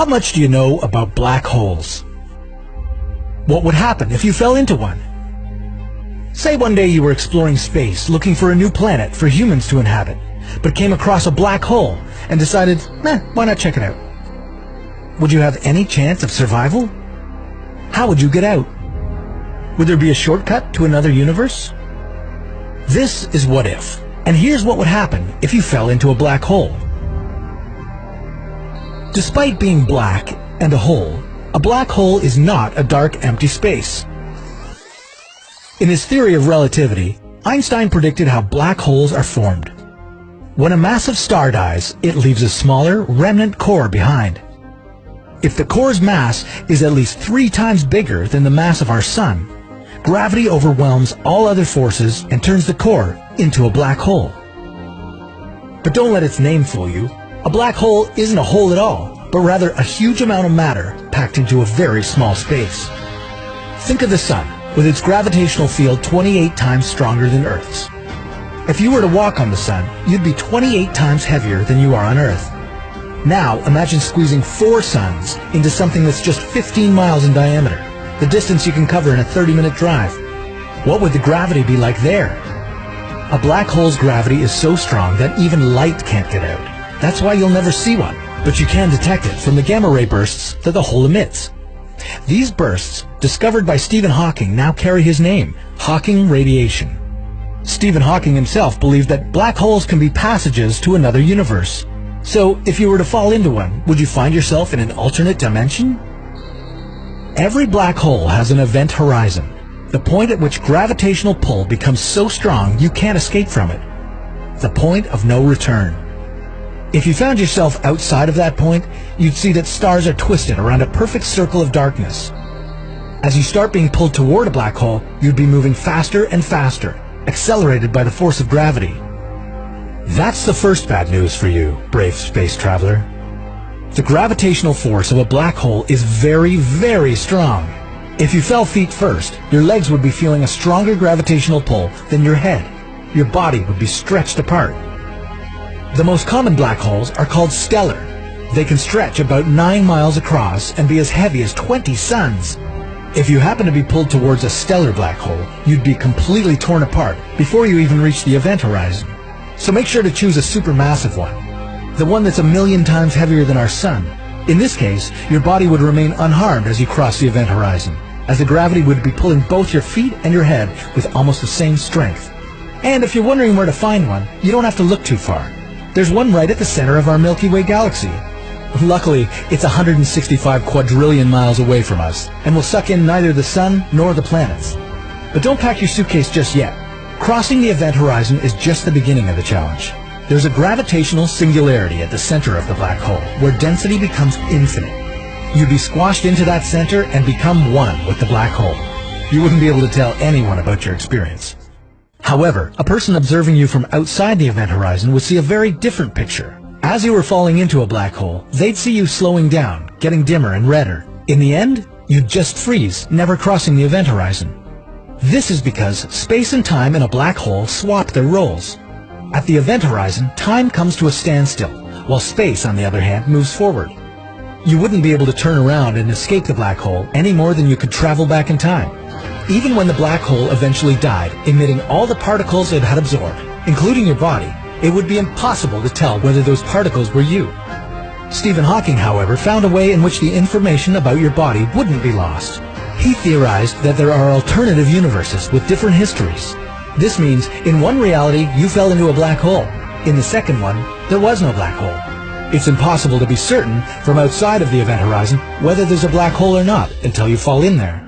How much do you know about black holes? What would happen if you fell into one? Say one day you were exploring space looking for a new planet for humans to inhabit, but came across a black hole and decided, why not check it out? Would you have any chance of survival? How would you get out? Would there be a shortcut to another universe? This is What If, and here's what would happen if you fell into a black hole. Despite being black and a hole, a black hole is not a dark, empty space. In his theory of relativity, Einstein predicted how black holes are formed. When a massive star dies, it leaves a smaller, remnant core behind. If the core's mass is at least 3 times bigger than the mass of our sun, gravity overwhelms all other forces and turns the core into a black hole. But don't let its name fool you. A black hole isn't a hole at all, but rather a huge amount of matter packed into a very small space. Think of the sun, with its gravitational field 28 times stronger than Earth's. If you were to walk on the sun, you'd be 28 times heavier than you are on Earth. Now imagine squeezing 4 suns into something that's just 15 miles in diameter, the distance you can cover in a 30-minute drive. What would the gravity be like there? A black hole's gravity is so strong that even light can't get out. That's why you'll never see one, but you can detect it from the gamma ray bursts that the hole emits. These bursts, discovered by Stephen Hawking, now carry his name, Hawking radiation. Stephen Hawking himself believed that black holes can be passages to another universe. So, if you were to fall into one, would you find yourself in an alternate dimension? Every black hole has an event horizon, the point at which gravitational pull becomes so strong you can't escape from it. The point of no return. If you found yourself outside of that point, you'd see that stars are twisted around a perfect circle of darkness. As you start being pulled toward a black hole, you'd be moving faster and faster, accelerated by the force of gravity. That's the first bad news for you, brave space traveler. The gravitational force of a black hole is very, very strong. If you fell feet first, your legs would be feeling a stronger gravitational pull than your head. Your body would be stretched apart. The most common black holes are called stellar. They can stretch about 9 miles across and be as heavy as 20 suns. If you happen to be pulled towards a stellar black hole, you'd be completely torn apart before you even reach the event horizon. So make sure to choose a supermassive one, the one that's 1,000,000 times heavier than our sun. In this case, your body would remain unharmed as you cross the event horizon, as the gravity would be pulling both your feet and your head with almost the same strength. And if you're wondering where to find one, you don't have to look too far. There's one right at the center of our Milky Way galaxy. Luckily, it's 165 quadrillion miles away from us, and will suck in neither the sun nor the planets. But don't pack your suitcase just yet. Crossing the event horizon is just the beginning of the challenge. There's a gravitational singularity at the center of the black hole, where density becomes infinite. You'd be squashed into that center and become one with the black hole. You wouldn't be able to tell anyone about your experience. However, a person observing you from outside the event horizon would see a very different picture. As you were falling into a black hole, they'd see you slowing down, getting dimmer and redder. In the end, you'd just freeze, never crossing the event horizon. This is because space and time in a black hole swap their roles. At the event horizon, time comes to a standstill, while space, on the other hand, moves forward. You wouldn't be able to turn around and escape the black hole any more than you could travel back in time. Even when the black hole eventually died, emitting all the particles it had absorbed, including your body, it would be impossible to tell whether those particles were you. Stephen Hawking, however, found a way in which the information about your body wouldn't be lost. He theorized that there are alternative universes with different histories. This means, in one reality, you fell into a black hole. In the second one, there was no black hole. It's impossible to be certain, from outside of the event horizon, whether there's a black hole or not, until you fall in there.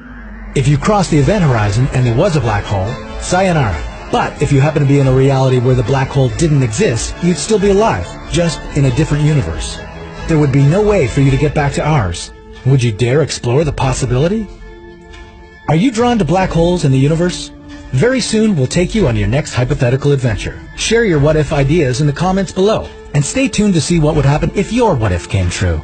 If you crossed the event horizon and there was a black hole, sayonara. But if you happen to be in a reality where the black hole didn't exist, you'd still be alive, just in a different universe. There would be no way for you to get back to ours. Would you dare explore the possibility? Are you drawn to black holes in the universe? Very soon we'll take you on your next hypothetical adventure. Share your what-if ideas in the comments below, and stay tuned to see what would happen if your what-if came true.